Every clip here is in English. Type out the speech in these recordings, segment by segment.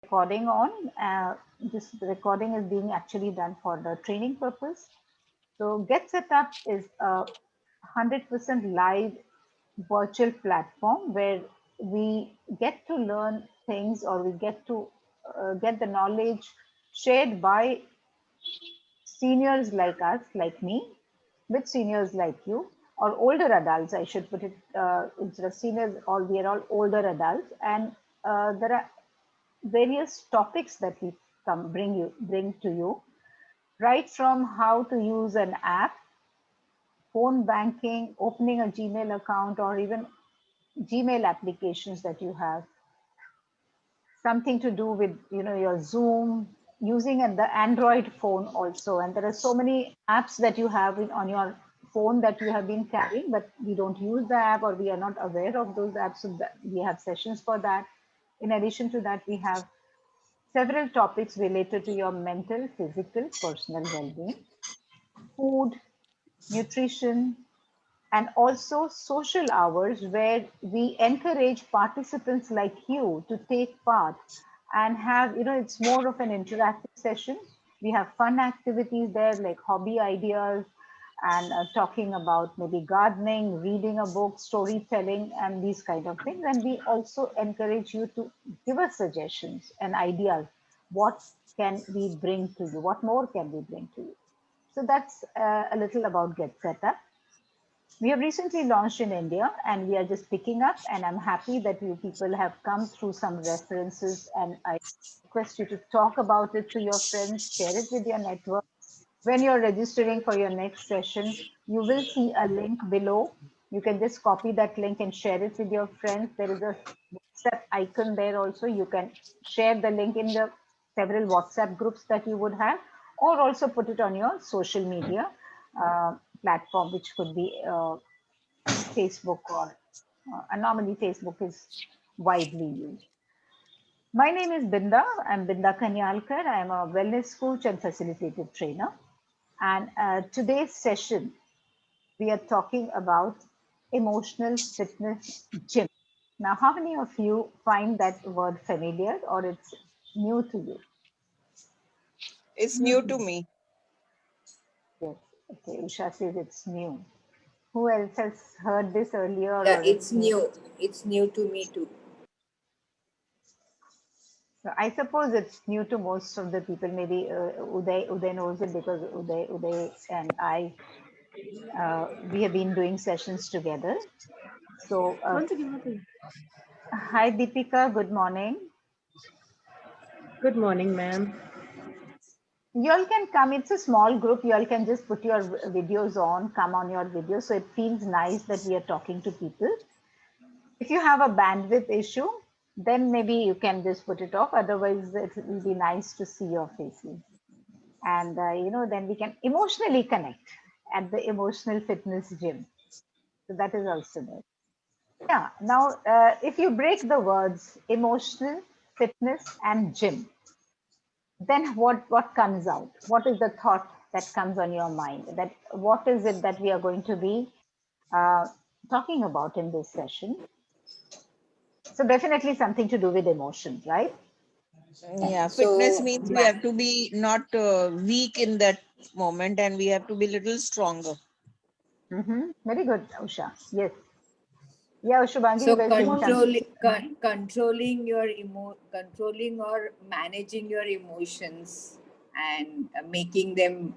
recording on. This recording is being actually done for the training purpose. So Get Set Up is a 100% live virtual platform where we get to learn things, or we get to get the knowledge shared by seniors like us, like me, with seniors like you, or older adults, I should put it, instead of seniors, all we are all older adults. And there are various topics that we bring to you, right from how to use an app, phone banking, opening a Gmail account, or even Gmail applications that you have, something to do with your Zoom, using the Android phone also. And there are so many apps that you have on your phone that you have been carrying, but we don't use the app, or we are not aware of those apps. So that we have sessions for that. In addition to that, we have several topics related to your mental, physical, personal well-being, food, nutrition, and also social hours, where we encourage participants like you to take part and have, it's more of an interactive session. We have fun activities there, like hobby ideas, and talking about maybe gardening, reading a book, storytelling, and these kind of things. And we also encourage you to give us suggestions and ideas. What can we bring to you? What more can we bring to you? So that's a little about Get Set Up. We have recently launched in India, and we are just picking up, and I'm happy that you people have come through some references, and I request you to talk about it to your friends, share it with your network. When you're registering for your next session, you will see a link below. You can just copy that link and share it with your friends. There is a WhatsApp icon there also. You can share the link in the several WhatsApp groups that you would have, or also put it on your social media platform, which could be Facebook, or normally Facebook is widely used. My name is Binda. I'm Binda Kanyalkar. I am a wellness coach and facilitative trainer. And today's session, we are talking about emotional fitness gym. Now, how many of you find that word familiar, or it's new to you? It's new to me. Yes. Okay. Usha says it's new. Who else has heard this earlier, Yeah, or it's it's new? new. It's new to me too. So I suppose it's new to most of the people. Maybe Uday knows it because Uday and I, we have been doing sessions together. So hi Deepika, good morning. Good morning, ma'am. You all can come. It's a small group. You all can just put your videos on, come on your video. So it feels nice that we are talking to people. If you have a bandwidth issue, then maybe you can just put it off. Otherwise, it will be nice to see your faces. And, then we can emotionally connect at the emotional fitness gym. So that is also there. Yeah. Now, if you break the words emotional, fitness, and gym, then what comes out? What is the thought that comes on your mind? That what is it that we are going to be uh, talking about in this session? So definitely something to do with emotions, right? Yeah, fitness So, means we have to be not weak in that moment, and we have to be little stronger. Very good, Usha. Yes. Yeah, Shubhangi, you so were saying something. controlling or managing your emotions and making them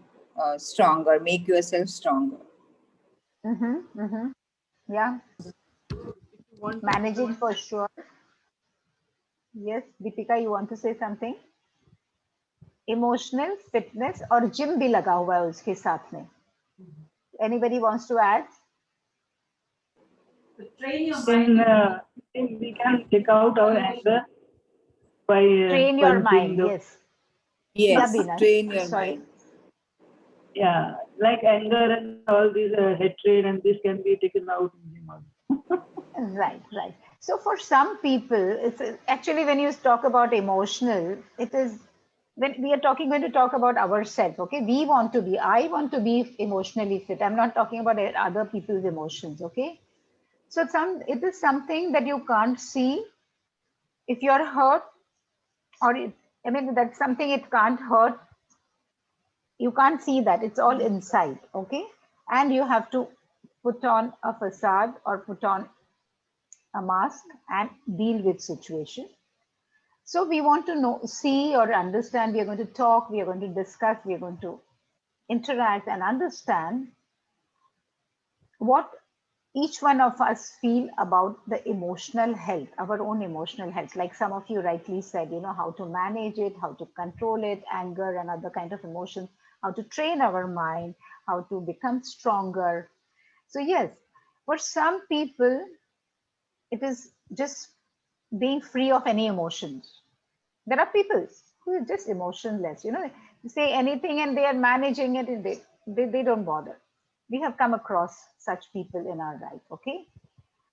stronger, make yourself stronger. Yeah, Want to managing for sure. Yes, Deepika, you want to say something? Emotional fitness और gym भी लगा हुआ है उसके साथ में. Anybody wants to add? train your mind. We can take out our anger by Train your punching mind. the Yes. Yeah, Yes, Bina. train your Sorry. mind. yeah, like anger and all these hatred, and this can be taken out in him also. Right, right. So for some people, it's actually when you talk about emotional, it is when we are going to talk about ourselves. Okay, I want to be emotionally fit. I'm not talking about other people's emotions. Okay, so it is something that you can't see. If you're hurt, or I mean, that's something it can't hurt. You can't see that, it's all inside. Okay, and you have to put on a facade or put on a mask and deal with situation. So we want to know, see or understand. We are going to talk, we are going to discuss, we are going to interact and understand what each one of us feel about the emotional health, our own emotional health. Like some of you rightly said, how to manage it, how to control it, anger and other kind of emotions, how to train our mind, how to become stronger. So yes, for some people, it is just being free of any emotions. There are people who are just emotionless, they say anything and they are managing it, and they don't bother. We have come across such people in our life. Okay,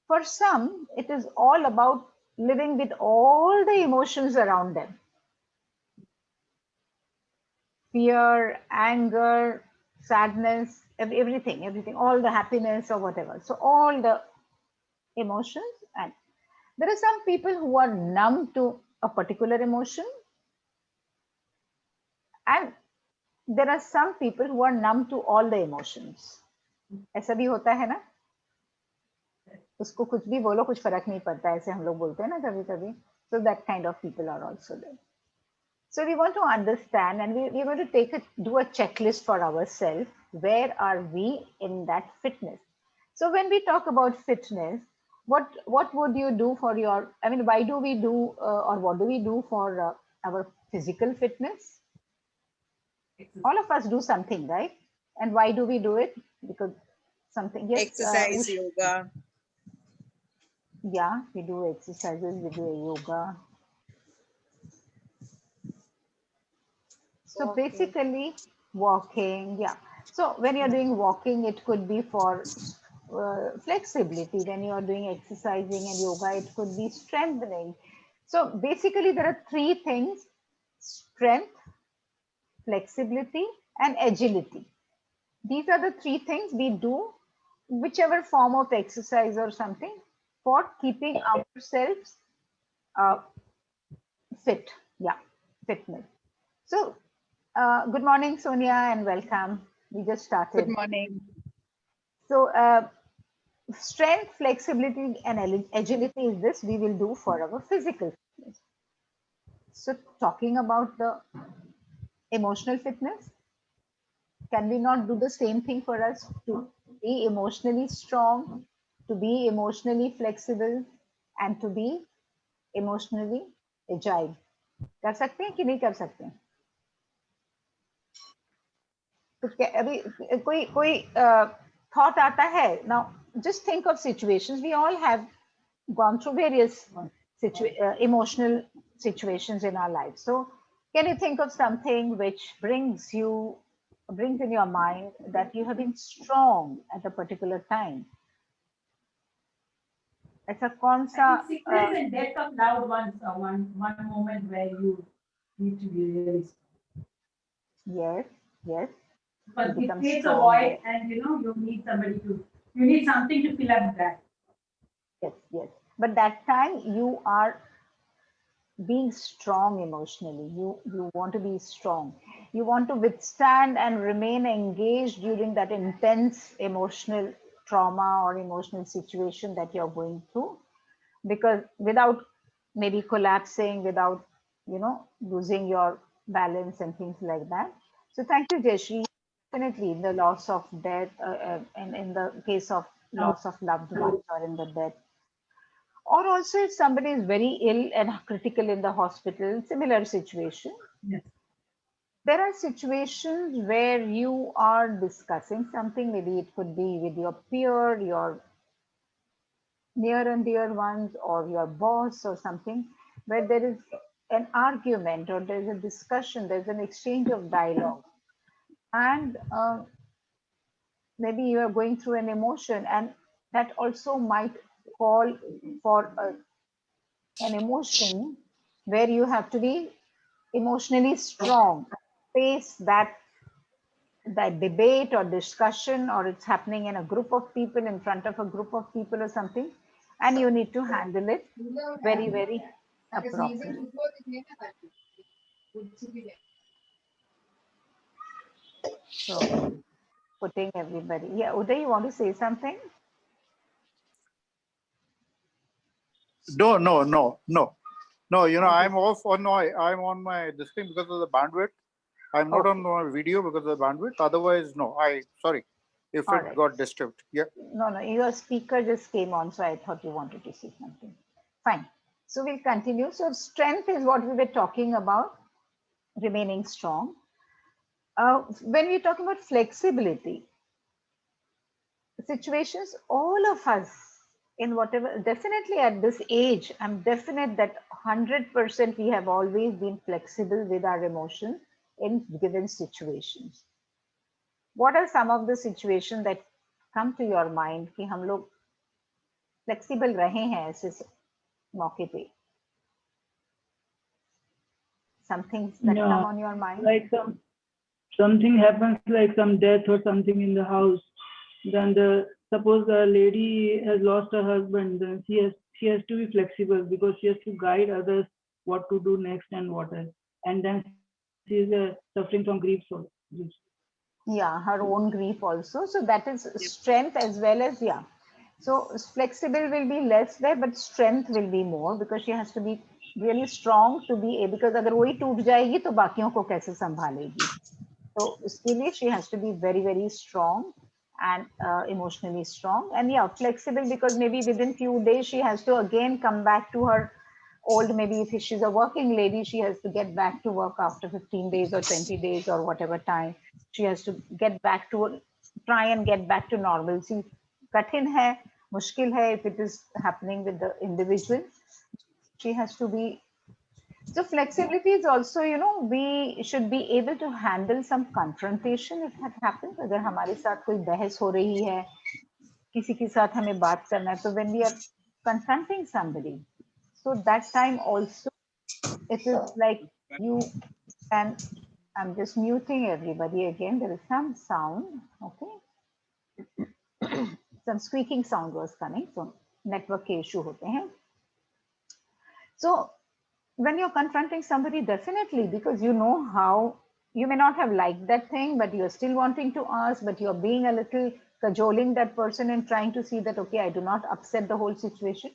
for some it is all about living with all the emotions around them: fear, anger, sadness, everything, all the happiness or whatever. So all the emotions. And there are some people who are numb to a particular emotion, and there are some people who are numb to all the emotions. ऐसा भी होता है ना, उसको कुछ भी बोलो कुछ फर्क नहीं पड़ता, ऐसे हम लोग बोलते हैं ना कभी कभी. So that kind of people are also there. So we want to understand, and we're going to do a checklist for ourselves. Where are we in that fitness? So when we talk about fitness, what would you do for your, I mean, why do we do or what do we do for our physical fitness? All of us do something, right? And why do we do it? Because something. Yes, Exercise, yoga. Yeah, we do exercises, we do yoga. So basically, walking, yeah. So when you're doing walking, it could be for flexibility. When you're doing exercising and yoga, it could be strengthening. So basically, there are three things: strength, flexibility, and agility. These are the three things we do, whichever form of exercise or something, for keeping ourselves uh, fit. Yeah, fitness. So, good morning, Sonia, and welcome. We just started. Good morning. So, strength, flexibility, and agility is this we will do for our physical fitness. So, talking about the emotional fitness, can we not do the same thing for us to be emotionally strong, to be emotionally flexible, and to be emotionally agile? कर सकते हैं कि नहीं कर सकते हैं? तो अभी कोई कोई thought आता है? Now just think of situations. We all have gone through various emotional situations in our lives. So can you think of something which brings in your mind that you have been strong at a particular time? ऐसा कौन सा sickness and death of loved ones are one moment where you need to be really strong. yes, yes, But you it become creates a strong. void, and you need something to fill up that. Yes, yes. But that time you are being strong emotionally. You want to be strong. You want to withstand and remain engaged during that intense emotional trauma or emotional situation that you're going through, because without maybe collapsing, without losing your balance and things like that. So thank you, Jayashree. Definitely the loss of death, and in the case of loss of loved ones or in the death, or also if somebody is very ill and critical in the hospital, similar situation. Yes. There are situations where you are discussing something, maybe it could be with your peer, your near and dear ones, or your boss or something, where there is an argument or there's a discussion, there's an exchange of dialogue, and maybe you are going through an emotion, and that also might call for an emotion where you have to be emotionally strong, face that debate or discussion, or it's happening in a group of people, in front of a group of people or something, and you need to handle it very, very appropriately. So putting everybody. Yeah, Uday, you want to say something? No, no, no, no. No, you know, Okay. I'm off on I'm on my this thing because of the bandwidth. I'm not on my video because of the bandwidth. Otherwise, no. Sorry if All it right. got disturbed. Yeah. No, no, your speaker just came on, so I thought you wanted to say something. Fine. So we'll continue. So strength is what we were talking about, remaining strong. When we're talking about flexibility, situations, all of us in whatever, definitely at this age, I'm definite that 100% we have always been flexible with our emotion in given situations. What are some of the situations that come to your mind कि हम लोग flexible रहे हैं ऐसे मौके पे? Some things that come on your mind? Like something happens, like some death or something in the house, then suppose the lady has lost her husband, then she has to be flexible because she has to guide others what to do next and what else, and then she is suffering from grief. So Yeah, her own grief also. So that is strength as well as, yeah. So flexible will be less there, but strength will be more because she has to be really strong to be able, because अगर वही टूट जाएगी तो बाकियों को कैसे संभालेगी? So उसके लिए she has to be very, very strong and emotionally strong. And yeah, flexible because maybe within few days she has to again come back to her old, maybe if she's a working lady, she has to get back to work after 15 days or 20 days or whatever time. She has to get back to, try and get back to normalcy. कठिन है, मुश्किल है if it is happening with the individual. She has to be, so flexibility is also, you know, we should be able to handle some confrontation if that happens. अगर हमारे साथ कोई बहस हो रही है, किसी के साथ हमें बात करना है, so when we are confronting somebody, so that time also it is like you can, I'm just muting everybody again. There is some sound, okay? Some squeaking sound was coming, so network के issue होते हैं. So when you're confronting somebody, definitely, because you know how, you may not have liked that thing, but you're still wanting to ask, but you're being a little cajoling that person and trying to see that, okay, I do not upset the whole situation.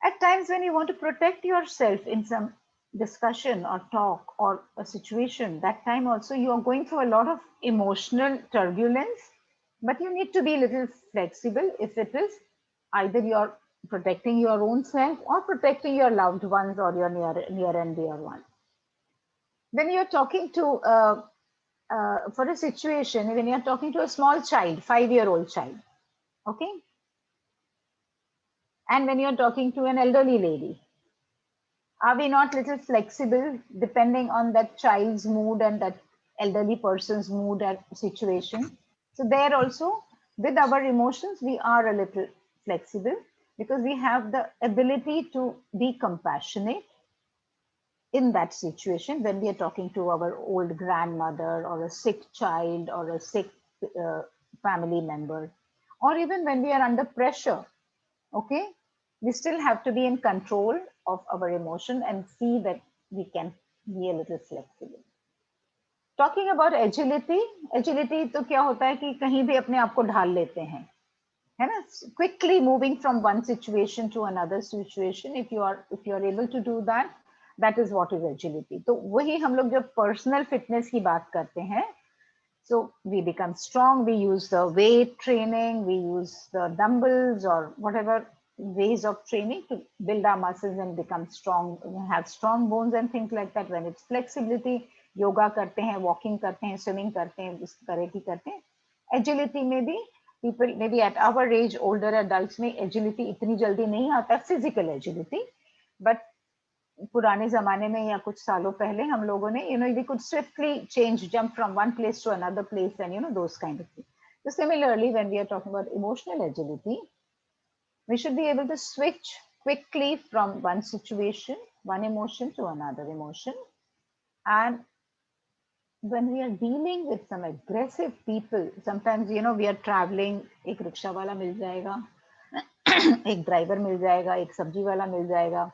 At times when you want to protect yourself in some discussion or talk or a situation, that time also you are going through a lot of emotional turbulence, but you need to be a little flexible if it is either you're protecting your own self or protecting your loved ones or your near and dear one. When you're talking to for a situation, when you're talking to a small child, 5-year-old child, okay, and when you're talking to an elderly lady, are we not little flexible depending on that child's mood and that elderly person's mood and situation? So there also, with our emotions, we are a little flexible because we have the ability to be compassionate in that situation when we are talking to our old grandmother or a sick child or a sick family member, or even when we are under pressure, okay, we still have to be in control of our emotion and see that we can be a little flexible. Talking about agility, agility तो क्या होता है कि कहीं भी अपने आप को ढाल लेते हैं, है ना? Quickly moving from one situation to another situation, if you are able to do that, that is what is agility. तो वही हम लोग जब personal fitness की बात करते हैं, so we become strong, we use the weight training, we use the dumbbells or whatever ways of training to build our muscles and become strong, have strong bones and things like that. When it's flexibility, yoga करते हैं, walking करते हैं, swimming करते हैं, इस तरह की करते हैं. Agility में भी people maybe at our age, older adults में agility इतनी जल्दी नहीं आता, physical agility, but पुराने जमाने में या कुछ सालों पहले हम लोगों ने, you know, we could swiftly jump from one place to another place and, you know, those kind of things. So similarly, when we are talking about emotional agility, we should be able to switch quickly from one situation, one emotion to another emotion. And when we are dealing with some aggressive people, sometimes, you know, we are traveling, एक rickshaw वाला मिल जाएगा, एक driver मिल जाएगा, एक सब्जी वाला मिल जाएगा,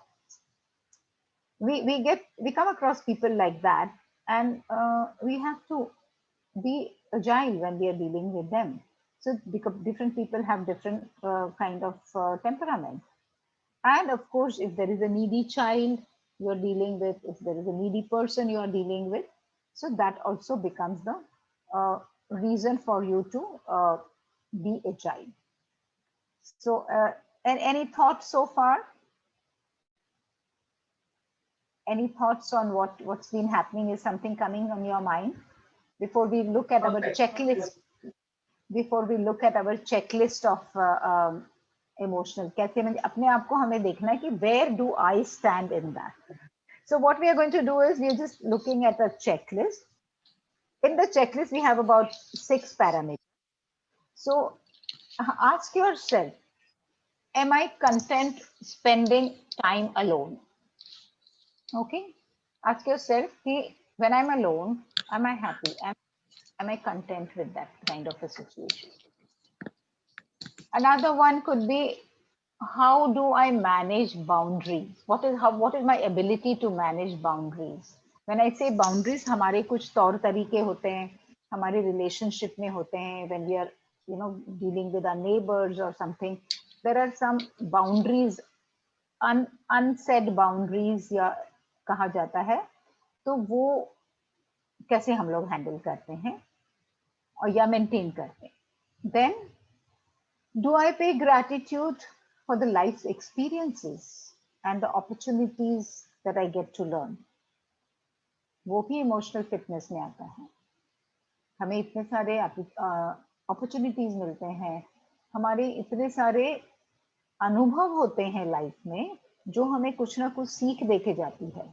we come across people like that, and we have to be agile when we are dealing with them. So because different people have different kind of temperament. And of course, if there is a needy child you're dealing with, if there is a needy person you are dealing with, so that also becomes the reason for you to be agile. So, and any thoughts so far? Any thoughts on what's been happening? Is something coming on your mind before we look at our checklist? Before we look at our checklist of emotional, कैसे मैं अपने आप को हमें देखना है कि where do I stand in that? So what we are going to do is we're just looking at a checklist. In the checklist, we have about 6 parameters. So ask yourself, am I content spending time alone? Okay. Ask yourself, when I'm alone, am I happy? Am I content with that kind of a situation? Another one could be, how do I manage boundaries? What is my ability to manage boundaries? When I say boundaries, हमारे कुछ तौर तरीके होते हैं, हमारे relationship में होते हैं, when we are dealing with our neighbors or something, there are some boundaries, unsaid boundaries या कहा जाता है, तो वो कैसे हम लोग हैंडल करते हैं और या मेंटेन करते हैं. Then, do I pay gratitude for the life's experiences and the opportunities that I get to learn? वो भी इमोशनल फिटनेस में आता है. हमें इतने सारे अपॉर्चुनिटीज मिलते हैं, हमारे इतने सारे अनुभव होते हैं लाइफ में जो हमें कुछ ना कुछ सीख देके जाती है.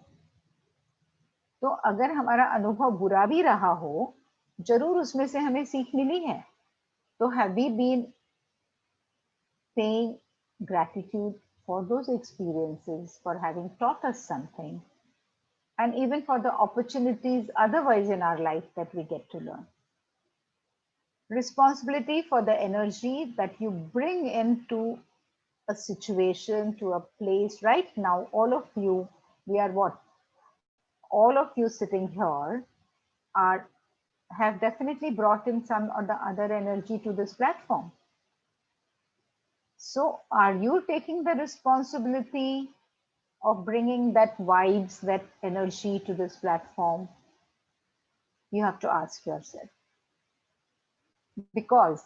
तो अगर हमारा अनुभव बुरा भी रहा हो, जरूर उसमें से हमें सीख मिली है. तो have we been paying gratitude for those experiences, for having taught us something, and even for the opportunities otherwise in our life that we get to learn. Responsibility for the energy that you bring into a situation, to a place. Right now, all of you, we are what? All of you sitting here have definitely brought in some or the other energy to this platform. So are you taking the responsibility of bringing that vibes, that energy to this platform? You have to ask yourself. Because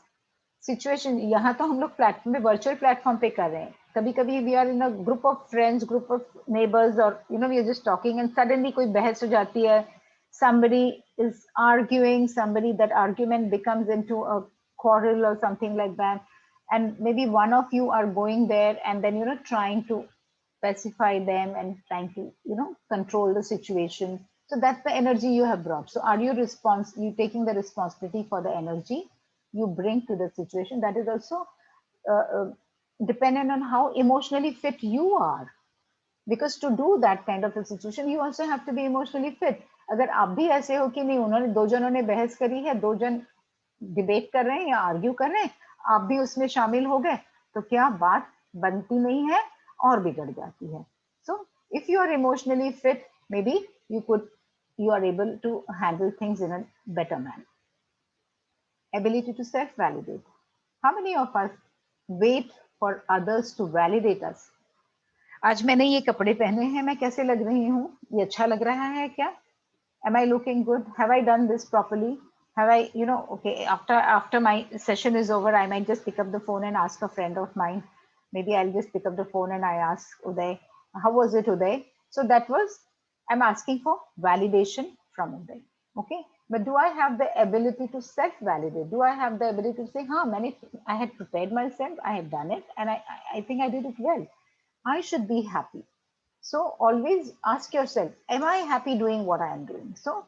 situation, यहाँ तो हम लोग platform पे, virtual platform पे कर रहे हैं. कभी कभी we are in a group of friends, group of neighbours, और we are just talking and suddenly कोई बहस हो जाती है. Somebody is arguing, that argument becomes into a quarrel or something like that. And maybe one of you are going there and then, trying to pacify them and trying to, control the situation. So that's the energy you have brought. So are you taking the responsibility for the energy you bring to the situation? That is also dependent on how emotionally fit you are. Because to do that kind of a situation, you also have to be emotionally fit. अगर आप भी ऐसे हो कि नहीं, उन्होंने दो जनों ने बहस करी है, दो जन डिबेट कर रहे हैं या आर्ग्यू कर रहे हैं, आप भी उसमें शामिल हो गए, तो क्या बात बनती नहीं है और बिगड़ जाती है. So if you are emotionally fit, maybe you are able to handle things in a better manner. Ability to self-validate. How many of us wait for others to validate us? आज मैंने ये कपड़े पहने हैं, मैं कैसे लग रही हूँ, ये अच्छा लग रहा है क्या? Am I looking good? Have I done this properly? Have I, okay, after my session is over, I might just pick up the phone and ask a friend of mine. Maybe I'll just pick up the phone and I ask Uday, how was it, Uday? So I'm asking for validation from Uday. Okay. But do I have the ability to self-validate? Do I have the ability to say, I had prepared myself, I had done it, and I think I did it well. I should be happy. So always ask yourself, am I happy doing what I am doing? So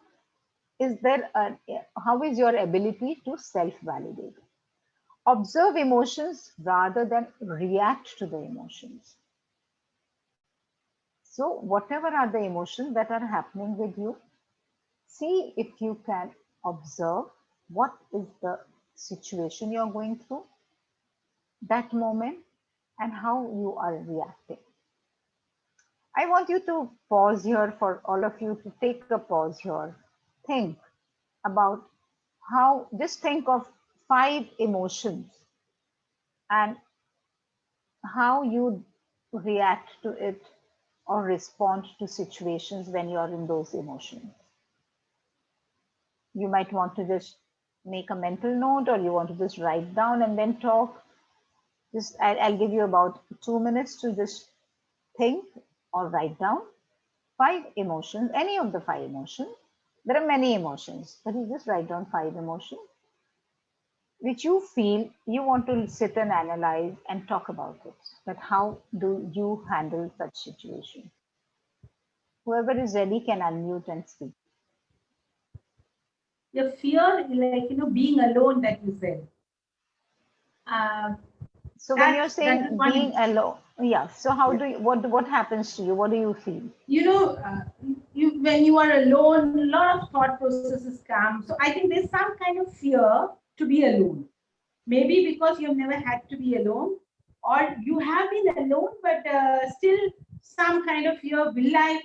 how is your ability to self-validate? Observe emotions rather than react to the emotions. So whatever are the emotions that are happening with you, see if you can observe what is the situation you're going through, that moment, and how you are reacting. I want you to pause here, for all of you to take a pause here. Think about how, just think of 5 emotions and how you react to it or respond to situations when you are in those emotions. You might want to just make a mental note, or you want to just write down and then talk. Just I'll give you about 2 minutes to just think or write down 5 emotions, any of the 5 emotions. There are many emotions, but you just write down 5 emotions which you feel you want to sit and analyze and talk about it. But how do you handle such situation? Whoever is ready can unmute and speak. The fear, like, being alone that you said. So when you're That is saying one being emotion. alone, yeah. So how Yeah. do you, what happens to you? What do you feel? When you are alone, a lot of thought processes come. So I think there's some kind of fear to be alone. Maybe because you've never had to be alone, or you have been alone, but still some kind of fear. Will I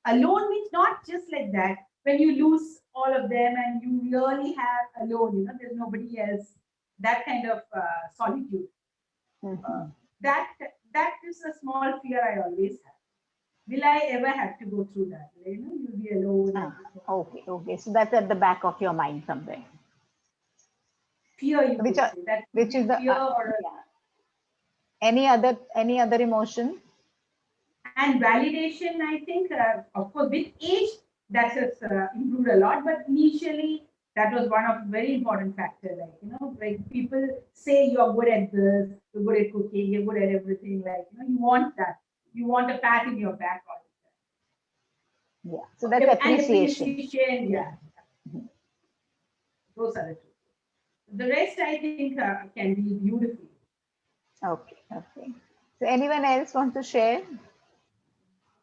alone means not just like that. When you lose all of them and you really have alone, there's nobody else. That kind of solitude. Mhm. That that is a small fear I always have. Will I ever have to go through that? You'll be alone. Ah, okay, okay. So that's at the back of your mind somewhere. Fear, you Which could are, say. That could which be is the fear or yeah. Any other emotion? and validation. I think, of course, with age that has improved a lot. But initially, that was one of very important factor. Like people say you're good at this, you're good at cooking, you're good at everything. You want that. You want a pat in your back all Yeah. So the that's time. And appreciation. appreciation, Yeah. yeah. Those are the two. The rest, I think, can be beautiful. Okay. Okay. So anyone else want to share?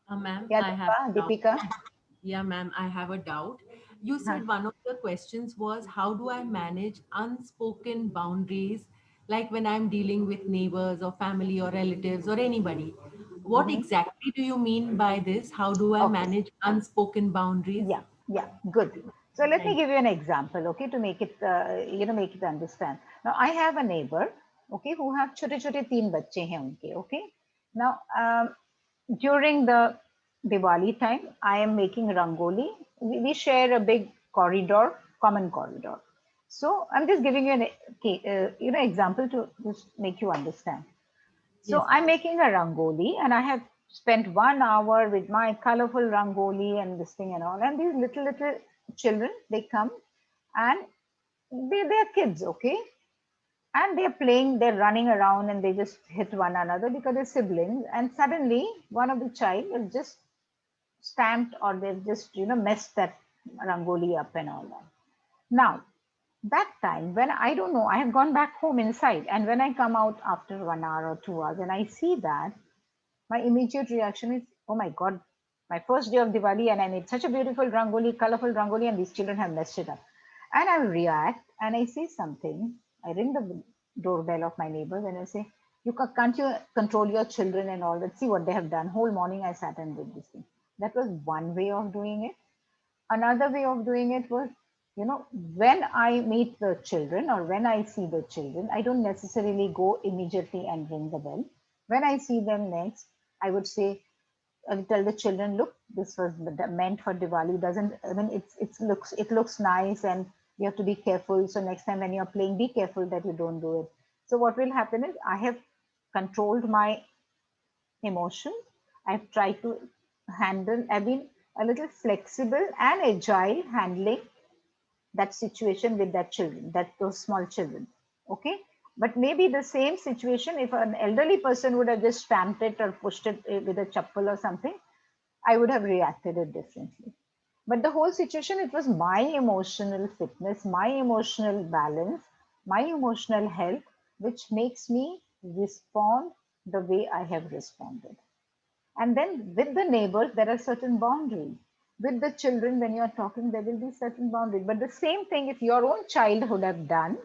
Ma'am, Yeah, I have a doubt. Deepika. Yeah, ma'am, I have a doubt. You Huh. said one of the questions was how do I manage unspoken boundaries, like when I'm dealing with neighbors or family or relatives or anybody? What Mhm. exactly do you mean by this? How do I Okay. manage unspoken boundaries? Yeah. Yeah. Good. So let me Thank give you an example, okay, to make it, make it understand. Now I have a neighbor, okay, who have छोटे छोटे 3 बच्चे हैं उनके, okay. Now during the Diwali time, I am making rangoli. We share a big corridor, common corridor. So I'm just giving you an example to just make you understand. So Yes. I'm making a rangoli, and I have spent 1 hour with my colorful rangoli and this thing and all. And these little children, they come and they're kids, okay? And they're playing, they're running around, and they just hit one another because they're siblings. And suddenly one of the child is just stamped, or they've just messed that rangoli up and all that. Now that time, when I don't know, I have gone back home inside, and when I come out after 1 hour or 2 hours and I see that, my immediate reaction is, oh my god, my first day of Diwali, and I made such a beautiful rangoli, colorful rangoli, and these children have messed it up. And I react and I say something. I ring the doorbell of my neighbors and I say, can't you control your children and all that? See what they have done. Whole morning I sat and did this thing. That was one way of doing it. Another way of doing it was, when I meet the children or when I see the children, I don't necessarily go immediately and ring the bell. When I see them next, I would say, I would tell the children, look, this was meant for Diwali. Doesn't, I mean, it looks nice, and you have to be careful. So next time when you're playing, be careful that you don't do it. So what will happen is, I have controlled my emotions. I've tried to I've been a little flexible and agile handling that situation with those small children. Okay. But maybe the same situation, if an elderly person would have just stamped it or pushed it with a chappal or something, I would have reacted it differently. But the whole situation, it was my emotional fitness, my emotional balance, my emotional health, which makes me respond the way I have responded. And then with the neighbors, there are certain boundaries. With the children, when you're talking, there will be certain boundaries. But the same thing, if your own child would have done,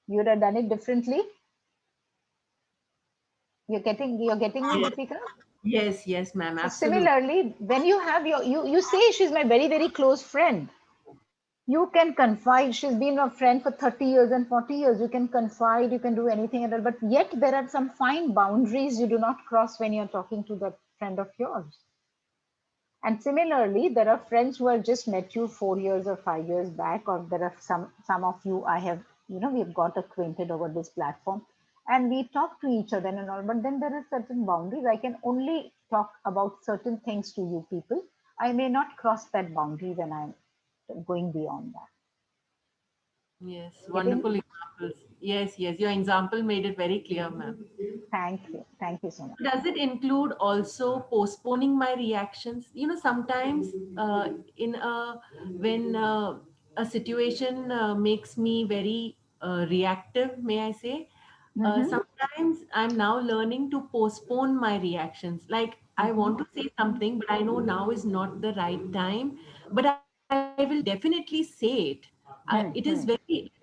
you would have done it differently. You're getting me, Deepika? Yes, yes, ma'am. So Absolutely. similarly, when you have you say she's my very, very close friend, you can confide. She's been a friend for 30 years and 40 years. You can confide, you can do anything at all. But yet there are some fine boundaries you do not cross when you're talking to that friend of yours. And similarly, there are friends who have just met you 4 years or 5 years back, or there are some of you I have, we've got acquainted over this platform and we talk to each other and all, but then there are certain boundaries. I can only talk about certain things to you people. I may not cross that boundary when I'm going beyond that. Yes, Getting wonderful examples. Yes, yes, your example made it very clear, ma'am. Thank you so much. Does it include also postponing my reactions? Sometimes in a when a situation makes me very reactive, may I say, Mm-hmm. sometimes I'm now learning to postpone my reactions. Like I Mm-hmm. want to say something, but I know now is not the right time. But I will definitely say it. Mm-hmm.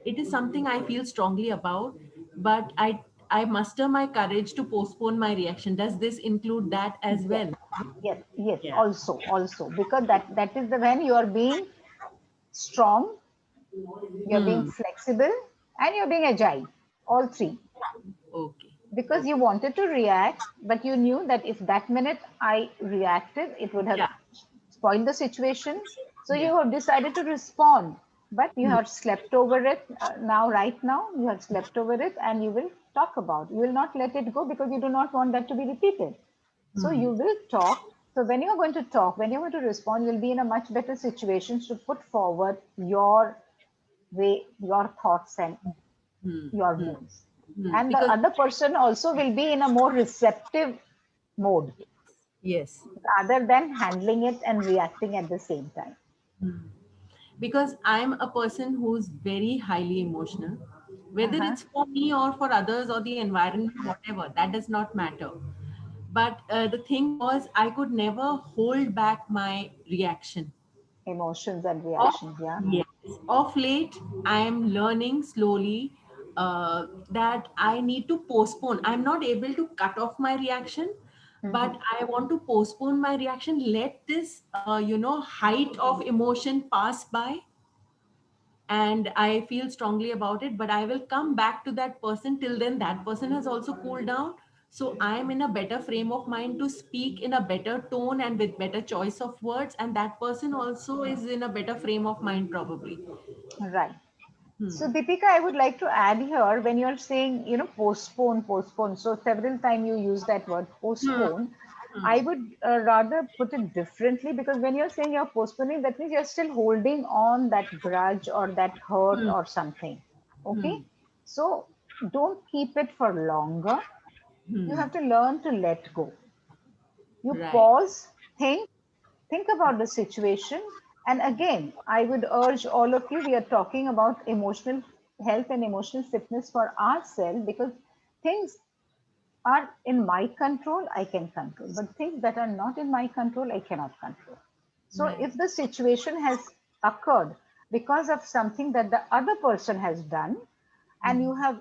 It is something I feel strongly about, but I muster my courage to postpone my reaction. Does this include that as Yes, well? yes, Yeah. also, because that is the when you are being strong, you're being Hmm. flexible, and you're being agile. All three. Okay. Because you Okay. wanted to react, but you knew that if that minute I reacted, it would have Yeah. spoiled the situation. So Yeah. you have decided to respond, but you Hmm. have slept over it. Now, right now, you have slept over it and you will talk about. You will not let it go because you do not want that to be repeated. So Hmm. you will talk. So when you're going to talk, when you're going to respond, you'll be in a much better situation to put forward your way, your thoughts and Hmm. your Hmm. views. Hmm. And the Because other person also will be in a more receptive mode yes. rather than handling it and reacting at the same time. Hmm. Because I'm a person who's very highly emotional, whether Uh-huh. it's for me or for others or the environment, whatever, that does not matter. But the thing was, I could never hold back my reaction. Emotions and Of, reactions, yeah. yes, of late, I am learning slowly that I need to postpone. I'm not able to cut off my reaction, Mm-hmm. but I want to postpone my reaction. Let this, height of emotion pass by, and I feel strongly about it, but I will come back to that person. Till then, that person has also cooled down. So I am in a better frame of mind to speak in a better tone and with better choice of words. And that person also is in a better frame of mind, probably. Right. So, Hmm. Deepika, I would like to add here when you're saying, postpone, postpone. So, several times you use that word Hmm. postpone. I Hmm. would rather put it differently because when you're saying you're postponing, that means you're still holding on that grudge or that hurt Hmm. or something. Okay. Hmm. So, don't keep it for longer. You Hmm. have to learn to let go. You Right. pause, think about the situation. And again, I would urge all of you, we are talking about emotional health and emotional fitness for ourselves because things are in my control, I can control, but things that are not in my control, I cannot control. So Right. if the situation has occurred because of something that the other person has done, and you have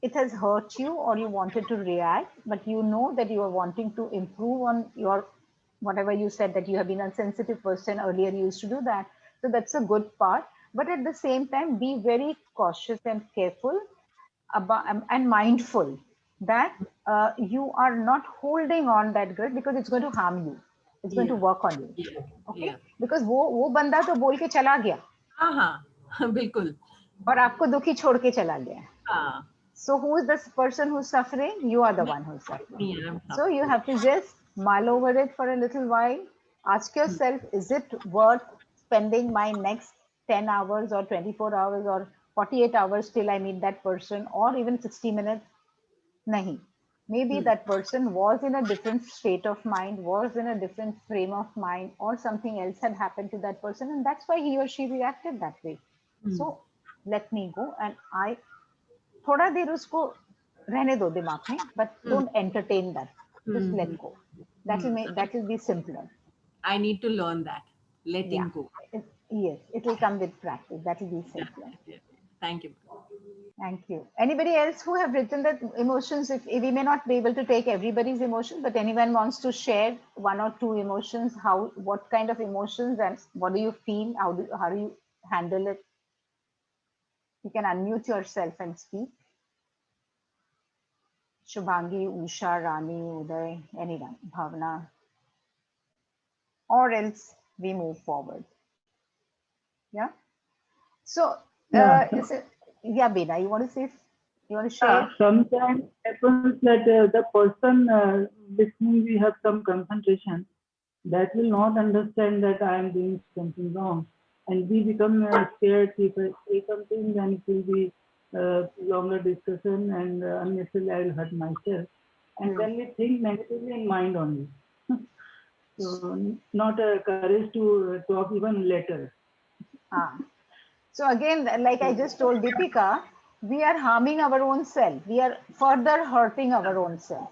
it has hurt you or you wanted to react, but you know that you are wanting to improve on your whatever you said that you have been a sensitive person earlier, you used to do that. So that's a good part. But at the same time, be very cautious and careful about and mindful that you are not holding on that grudge because it's going to harm you. It's going to Yeah. work on you. Yeah. Okay? Yeah. Because वो बंदा तो बोल के चला गया हाँ हाँ बिल्कुल. और आपको दुखी छोड़ के चला गया. हाँ. So who is this person who's suffering? You are the Me, one who's suffering. me, I'm So you suffering. have to just mull over it for a little while. Ask Hmm. yourself, is it worth spending my next 10 hours or 24 hours or 48 hours till I meet that person or even 60 minutes? Nahi. Maybe Hmm. that person was in a different state of mind, was in a different frame of mind, or something else had happened to that person, and that's why he or she reacted that way. Hmm. So let me go and I थोड़ा देर उसको रहने दो दिमाग में but Hmm. don't entertain that, just Hmm. let Hmm. go. Hmm. That will be simpler. I need to learn that. Yeah. Letting go. Yes, it will come with practice. That will be Yeah, simpler. yeah, yeah. Thank you. Thank you. Anybody else who have written that emotions, if we may not be able to take everybody's emotion, but anyone wants to share one or two emotions, what kind of emotions and what do you feel? How do you handle it? You can unmute yourself and speak. Shubhangi, Usha, Rani, Uday, anyone, Bhavna. Or else we move forward. Yeah. So, Yeah. yeah, Bina, you want to share? Sometimes happens that the person with whom we have some concentration, that will not understand that I am doing something wrong, and we become scared. If I say something, then it will be longer discussion, and unnecessarily I will hurt myself, and then we think negatively in mind only. So not courage to talk even later. So again, like I just told Deepika, we are harming our own self. We are further hurting our own self,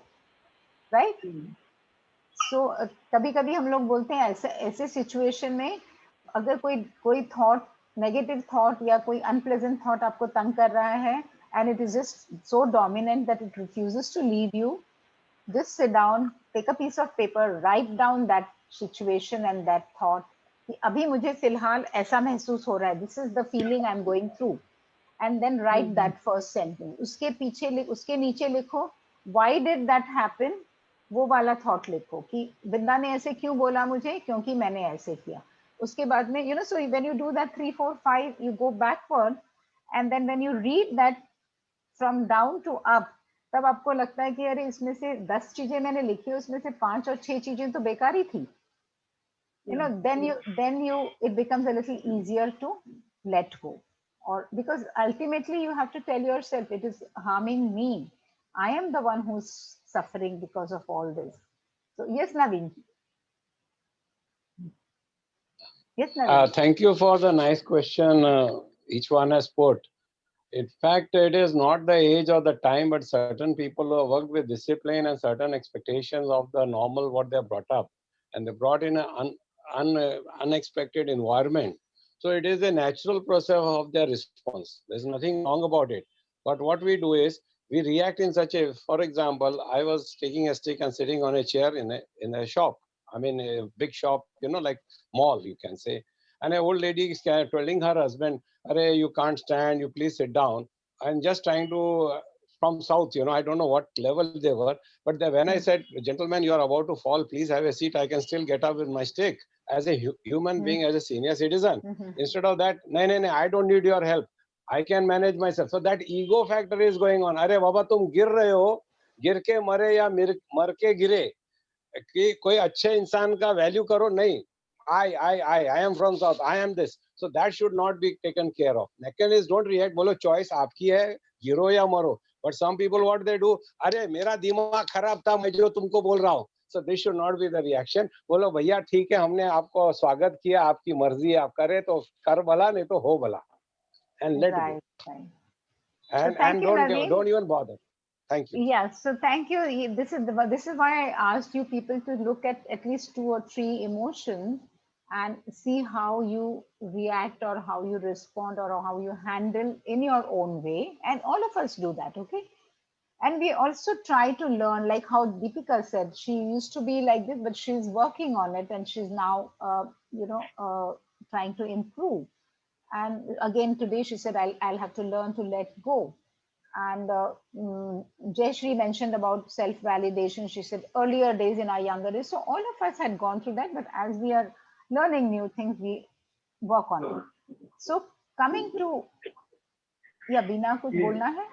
right? So कभी-कभी हम लोग बोलते हैं ऐसे situation में अगर कोई thought negative thought या कोई अनप्लेजेंट थॉट आपको तंग कर रहा है and it is just so dominant that it refuses to leave you, just sit down, take a piece of paper, write down that situation and that thought कि अभी मुझे फिलहाल ऐसा महसूस हो रहा है, this is the feeling I'm going through, and then write that first sentence. उसके नीचे लिखो why did that happen, वो वाला थॉट लिखो कि बिंदा ने ऐसे क्यों बोला मुझे, क्योंकि मैंने ऐसे किया. उसके बाद में so when you do that 3 4 5 you go backward, and then when you read that from down to up, तब आपको लगता है कि अरे इसमें से 10 चीजें मैंने लिखी, उसमें से 5 और 6 चीजें तो बेकार ही थी. Then it becomes a little easier to let go, or because ultimately you have to tell yourself it is harming me. I am the one who's suffering because of all this. So yes, Naveen. Yes, Naveen. Thank you for the nice question each one has put. In fact, it is not the age or the time, but certain people who have worked with discipline and certain expectations of the normal, what they're brought up, and they're brought in an unexpected environment. So it is a natural process of their response. There's nothing wrong about it. But what we do is, we react in such a, for example, I was taking a stick and sitting on a chair in a shop. I mean, a big shop, like mall, you can say. And an old lady is telling her husband, "Arey, you can't stand, you please sit down." I'm just trying to, from South, I don't know what level they were. But when I said, "Gentlemen, you are about to fall, please have a seat, I can still get up with my stick as a human being, as a senior citizen." Instead of that, no, I don't need your help. I can manage myself. So that ego factor is going on. Arey baba, tum gir rahe ho, gir ke mare ya mar ke gire. कि कोई अच्छे इंसान का value करो, नहीं. I am from South, I am this. So that should not be taken care of. Second is, don't react. बोलो choice आपकी है, गिरो या मरो. But some people, what they do, अरे मेरा दिमाग खराब था, मैं जो तुमको बोल रहा हूँ. So this should not be the reaction. बोलो भैया ठीक है, हमने आपको स्वागत किया, आपकी मर्जी है, आप करे तो कर भला, नहीं तो हो भला. And let go. And don't even bother. Thank you. Yeah, so thank you. This is why I asked you people to look at least 2 or 3 emotions and see how you react or how you respond or how you handle in your own way. And all of us do that, okay? And we also try to learn, like how Deepika said, she used to be like this, but she's working on it and she's now, trying to improve. And again, today she said, I'll have to learn to let go. And Jayashree mentioned about self-validation. She said earlier days in our younger days. So all of us had gone through that, but as we are learning new things, we work on it. So coming to, yeah, Bina, kuch bolna hai?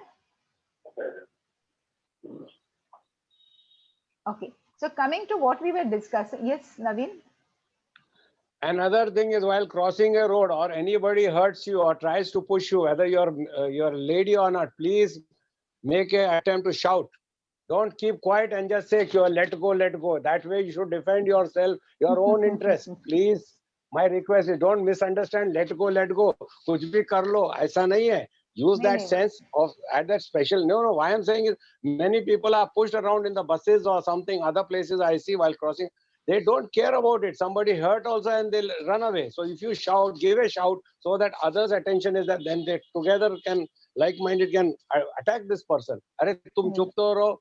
Okay. So coming to what we were discussing, yes, Naveen? Another thing is, while crossing a road or anybody hurts you or tries to push you, whether you're a lady or not, please make an attempt to shout. Don't keep quiet and just say, let go, let go. That way you should defend yourself, your own interest. Please, my request is, don't misunderstand, let go, let go. Kuch bhi kar lo, aisa nahi hai. Use that sense of, at that special, no, why I'm saying is, many people are pushed around in the buses or something, other places I see while crossing. They don't care about it. Somebody hurt also and they'll run away. So if you shout, give a shout so that others' attention is that, then they together can, like-minded can attack this person. Arey, tum chup to raho.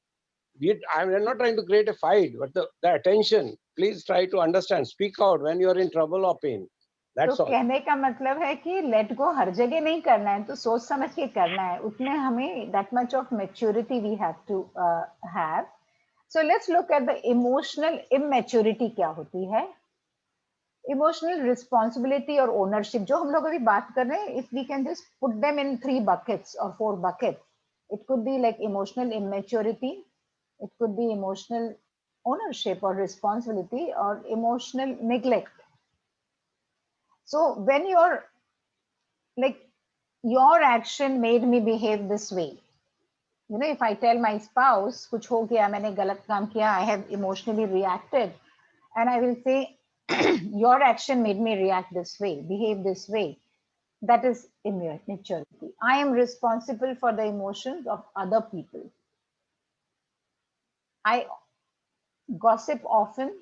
I'm not trying to create a fight, but the attention, please try to understand, speak out when you're in trouble or pain. तो That's all. कहने का मतलब है कि let go हर जगह नहीं करना है, तो सोच समझ के करना है. उतने हमें that much of maturity we have to have. So let's look at the emotional immaturity क्या होती है. Emotional responsibility और ownership जो हम लोग अभी बात कर रहे हैं, if we can just put them in 3 buckets or 4 buckets, it could be like emotional immaturity, it could be emotional ownership or responsibility, or emotional neglect. So when you're like, your action made me behave this way. You know, if I tell my spouse, kuch ho gaya, maine galat kaam kiya, I have emotionally reacted, and I will say, your action made me react this way, behave this way. That is immaturity. I am responsible for the emotions of other people. I gossip often,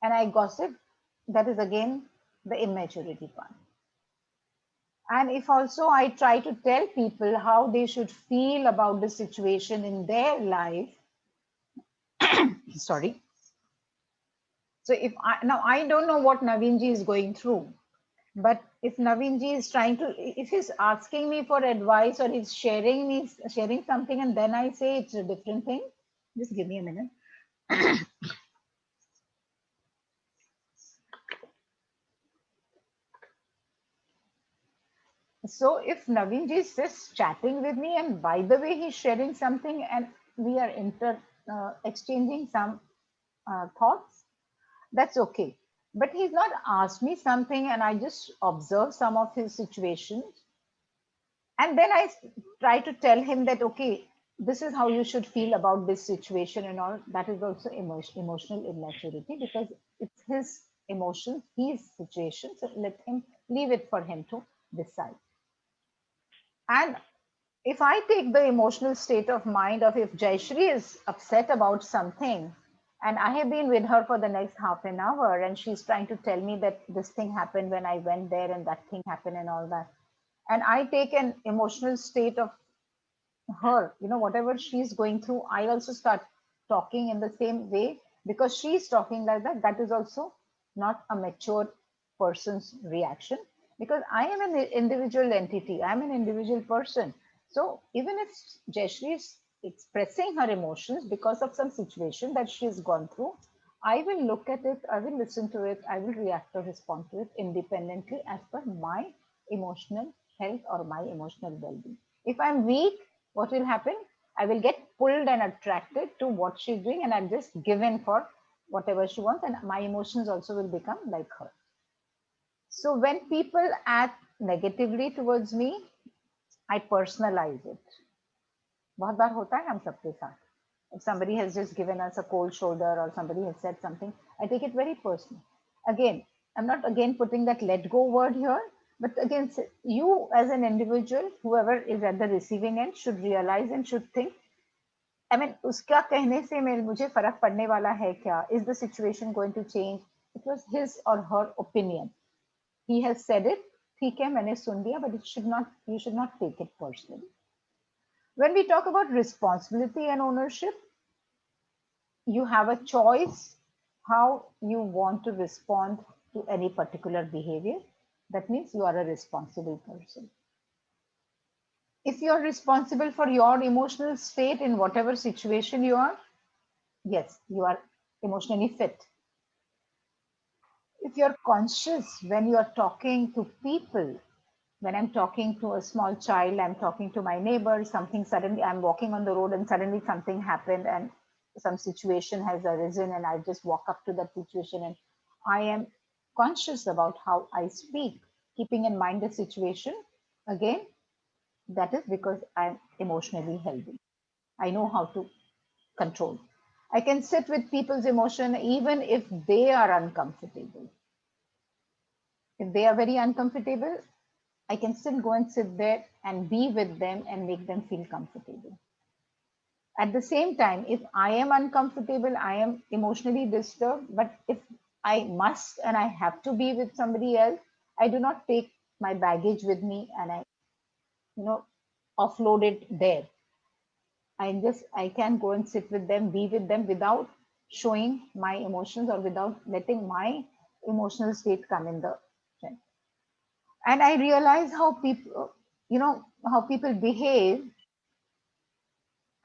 and I gossip. That is again the immaturity part. And if also I try to tell people how they should feel about the situation in their life, sorry. So if I don't know what Naveenji is going through, but if Naveenji is trying to, if he's asking me for advice or he's sharing something, and then I say it's a different thing, just give me a minute. So if Naveenji is just chatting with me, and by the way, he's sharing something, and we are exchanging some thoughts, that's okay. But he's not asked me something, and I just observe some of his situations. And then I try to tell him that, okay, this is how you should feel about this situation and all. That is also emotional immaturity, because it's his emotions, his situation. So leave it for him to decide. And if I take the emotional state of mind of, if Jayashree is upset about something, and I have been with her for the next half an hour, and she's trying to tell me that this thing happened when I went there and that thing happened and all that. And I take an emotional state of her, you know, whatever she's going through, I also start talking in the same way because she's talking like that. That is also not a mature person's reaction, because I am an individual entity. I'm an individual person. So even if Jayashree is expressing her emotions because of some situation that she's gone through, I will look at it, I will listen to it, I will react or respond to it independently as per my emotional health or my emotional well-being. If I'm weak, what will happen? I will get pulled and attracted to what she's doing, and I'm just given for whatever she wants, and my emotions also will become like her. So when people act negatively towards me, I personalize it. बहुत बार होता है हम सबके साथ. If somebody has just given us a cold shoulder or somebody has said something, I take it very personal. Again, I'm not again putting that let go word here, but again, you as an individual, whoever is at the receiving end, should realize and should think, I mean, उसका कहने से मुझे फर्क पड़ने वाला है क्या? Is the situation going to change? It was his or her opinion. He has said it, ठीक है, मैंने सुन लिया, but you should not take it personally. When we talk about responsibility and ownership, you have a choice how you want to respond to any particular behavior. That means you are a responsible person. If you're responsible for your emotional state in whatever situation you are, yes, you are emotionally fit. If you're conscious when you're talking to people, when I'm talking to a small child, I'm talking to my neighbor, something suddenly, I'm walking on the road and suddenly something happened and some situation has arisen, and I just walk up to that situation and I am conscious about how I speak, keeping in mind the situation. Again, that is because I'm emotionally healthy. I know how to control. I can sit with people's emotion even if they are uncomfortable. If they are very uncomfortable, I can still go and sit there and be with them and make them feel comfortable. At the same time, if I am uncomfortable, I am emotionally disturbed, but if I must and I have to be with somebody else, I do not take my baggage with me and I, you know, offload it there. I can go and sit with them, be with them without showing my emotions or without letting my emotional state come in the front. And I realize how people, how people behave,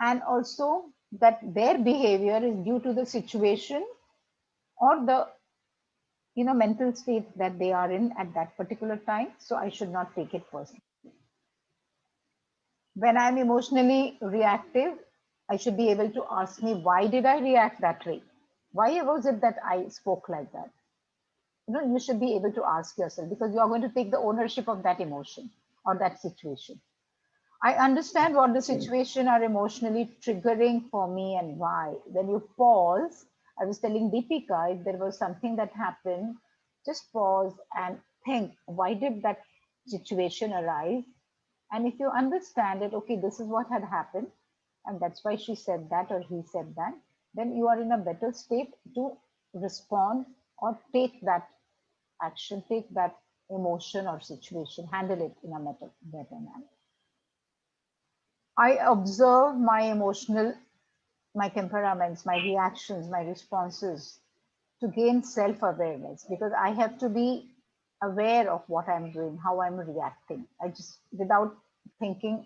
and also that their behavior is due to the situation or the mental state that they are in at that particular time. So I should not take it personally. When I'm emotionally reactive, I should be able to ask me, why did I react that way? Why was it that I spoke like that? You should be able to ask yourself, because you are going to take the ownership of that emotion or that situation. I understand what the situation are emotionally triggering for me and why. When you pause, I was telling Deepika, if there was something that happened, just pause and think, why did that situation arise? And if you understand it, okay, this is what had happened, and that's why she said that or he said that, then you are in a better state to respond or take that action, take that emotion or situation, handle it in a better manner. I observe my temperaments, my reactions, my responses to gain self-awareness, because I have to be aware of what I'm doing, how I'm reacting. I just, without thinking,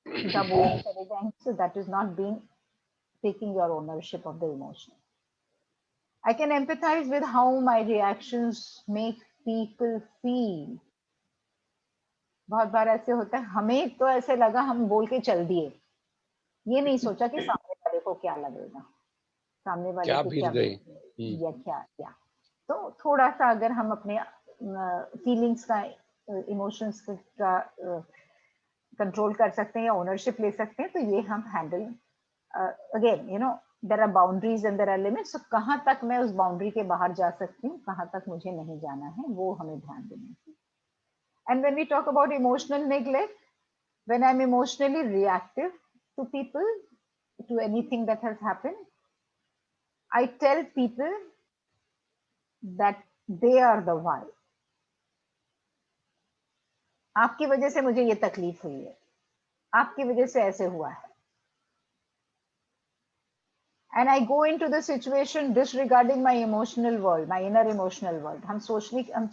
so that is not being taking your ownership of the emotion. I can empathize with how my reactions make people feel. बहुत बार ऐसे होता है, हमें तो ऐसे लगा, हम बोल के चल दिए, ये नहीं सोचा कि सामने वाले को क्या लगेगा, सामने वाले क्या को बीत क्या गई। या क्या। तो थोड़ा सा अगर हम अपने फीलिंग्स का, इमोशंस का कंट्रोल कर सकते हैं या ओनरशिप ले सकते हैं, तो ये हम handle, again there are boundaries and there are limits. तो कहाँ तक मैं उस बाउंड्री के बाहर जा सकती हूँ, कहाँ तक मुझे नहीं जाना है, वो हमें ध्यान देना है। And when we talk about emotional neglect, when I'm emotionally reactive to people, to anything that has happened, I tell people that they are the why. आपकी वजह से मुझे ये तकलीफ हुई है, आपकी वजह से ऐसे हुआ है। And I go into the situation disregarding my emotional world, my inner emotional world. हम सोचने, हम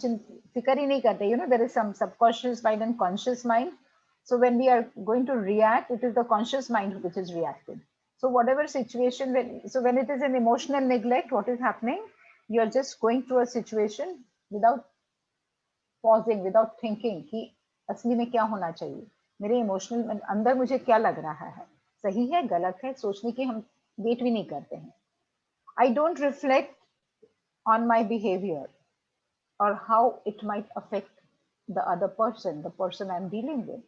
फिक्र ही नहीं करते. There is some subconscious mind and conscious mind. So when we are going to react, it is the conscious mind which is reacting. So whatever situation, when it is an emotional neglect, what is happening? You are just going through a situation without pausing, without thinking कि असली में क्या होना चाहिए, मेरे emotional अंदर मुझे क्या लग रहा है, सही है गलत है, सोचने की हम वेट भी नहीं करते हैं. I don't reflect on my behavior or how it might affect the other person, the person I'm dealing with.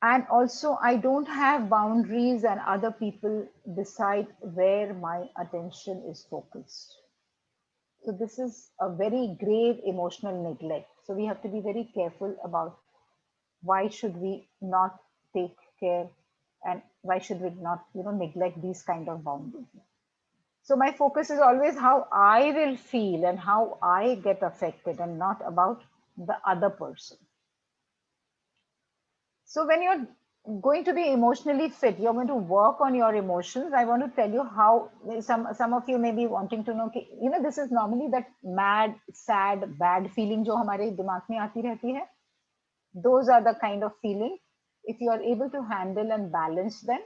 And also, I don't have boundaries and other people decide where my attention is focused. So this is a very grave emotional neglect. So we have to be very careful about why should we not take care and why should we not, neglect these kind of boundaries. So my focus is always how I will feel and how I get affected and not about the other person. So when you're going to be emotionally fit, you're going to work on your emotions. I want to tell you how some of you may be wanting to know, this is normally that mad, sad, bad feeling जो हमारे दिमाग में आती रहती है. Those are the kind of feeling. If you are able to handle and balance them,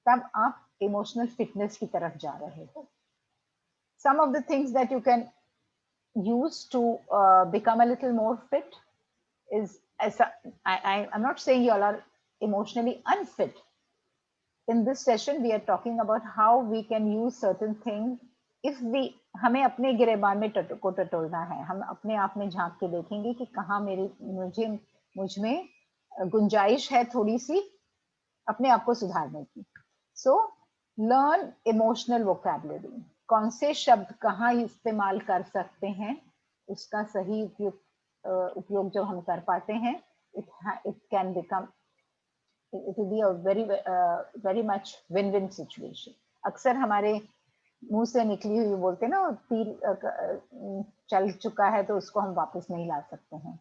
तब आप emotional fitness की तरफ जा रहे हो. Some of the things that you can use to become a little more fit is, I'm not saying you all are emotionally unfit. In this session, we are talking about how we can use certain things. If we, हमें अपने गिरेबान में को टटोलना है, हम अपने आप में झांक के देखेंगे कि कहाँ मुझ में गुंजाइश है थोड़ी सी अपने आप को सुधारने की. So learn emotional vocabulary. कौन से शब्द कहाँ इस्तेमाल कर सकते हैं, उसका सही उपयोग जब हम कर पाते हैं, it can become it will be a very much win-win situation. अक्सर हमारे मुंह से निकली हुई बोलते हैं ना, तीर चल चुका है तो उसको हम वापस नहीं ला सकते हैं.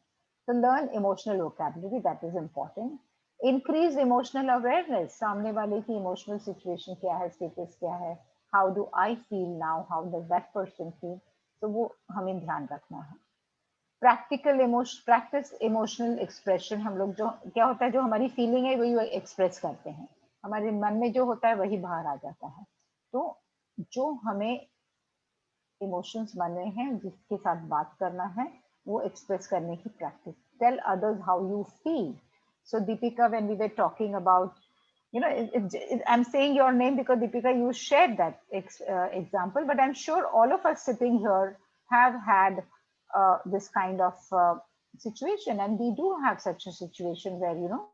So learn emotional vocabulary, that is important. Increase emotional awareness. सामने वाले की emotional situation क्या है, status क्या है, how do I feel now, how does that person feel, तो वो हमें ध्यान रखना है. Practical emotion, practice emotional expression. हम लोग जो क्या होता है, जो हमारी फीलिंग है वही एक्सप्रेस करते हैं, हमारे मन में जो होता है वही बाहर आ जाता है. तो जो हमें इमोशंस बने हैं, जिसके साथ बात करना है, वो एक्सप्रेस करने की practice. Tell others how you feel. So Deepika, when we were talking about, you know, I'm saying your name because Deepika, you shared that example, but I'm sure all of us sitting here have had this kind of situation, and we do have such a situation where, you know,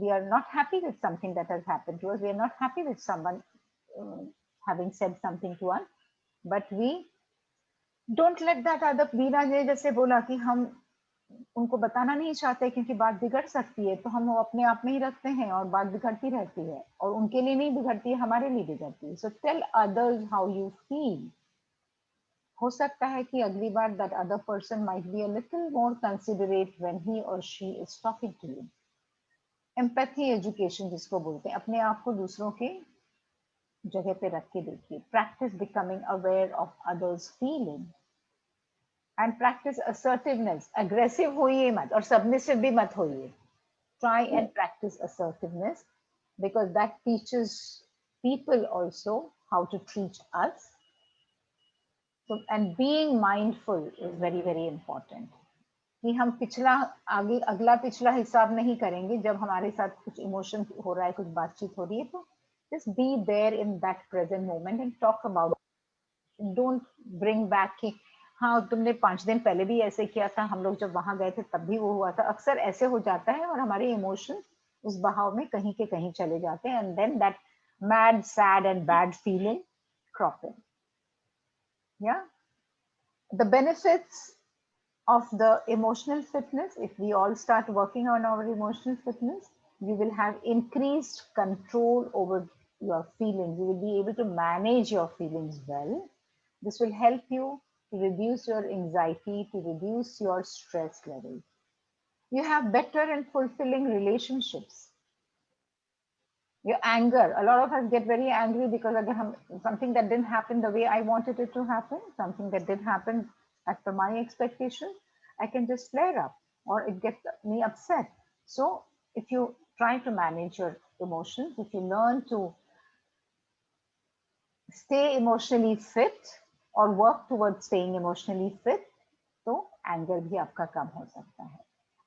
we are not happy with something that has happened to us. We are not happy with someone having said something to us, but we don't let that other. बीना ने जैसे बोला कि हम उनको बताना नहीं चाहते क्योंकि बात बिगड़ सकती है, तो हम वो अपने आप में ही रखते हैं और बात बिगड़ती रहती है, और उनके लिए नहीं बिगड़ती है, हमारे लिए बिगड़ती है. So tell others how you feel. हो सकता है कि अगली बार that other person might be a little more considerate when he और she is talking to you. Empathy education जिसको बोलते हैं, अपने आप को दूसरों के जगह पे रख के देखिए. Practice becoming aware of others feeling. And practice assertiveness. Aggressive होइए मत और submissive भी मत होइए. Try and practice assertiveness because that teaches people also how to treat us. So, and being mindful is very, very important. कि हम पिछला आगे अगला पिछला हिसाब नहीं करेंगे. जब हमारे साथ कुछ इमोशन हो रहा है, कुछ बातचीत हो रही है, तो just be there in that present moment and talk about it. Don't bring back कि हाँ तुमने 5 दिन पहले भी ऐसे किया था, हम लोग जब वहां गए थे तब भी वो हुआ था. अक्सर ऐसे हो जाता है और हमारे इमोशन उस बहाव में कहीं के कहीं चले जाते हैं, and then that mad sad and bad feeling crop in. या the benefits of the emotional fitness, if we all start working on our emotional fitness, you will have increased control over your feelings. You will be able to manage your feelings well. This will help you to reduce your anxiety, to reduce your stress level. You have better and fulfilling relationships. Your anger, a lot of us get very angry because again, something that didn't happen the way I wanted it to happen, something that did happen as per my expectations, I can just flare up or it gets me upset. So if you try to manage your emotions, if you learn to stay emotionally fit or work towards staying emotionally fit, तो anger भी आपका कम हो सकता है.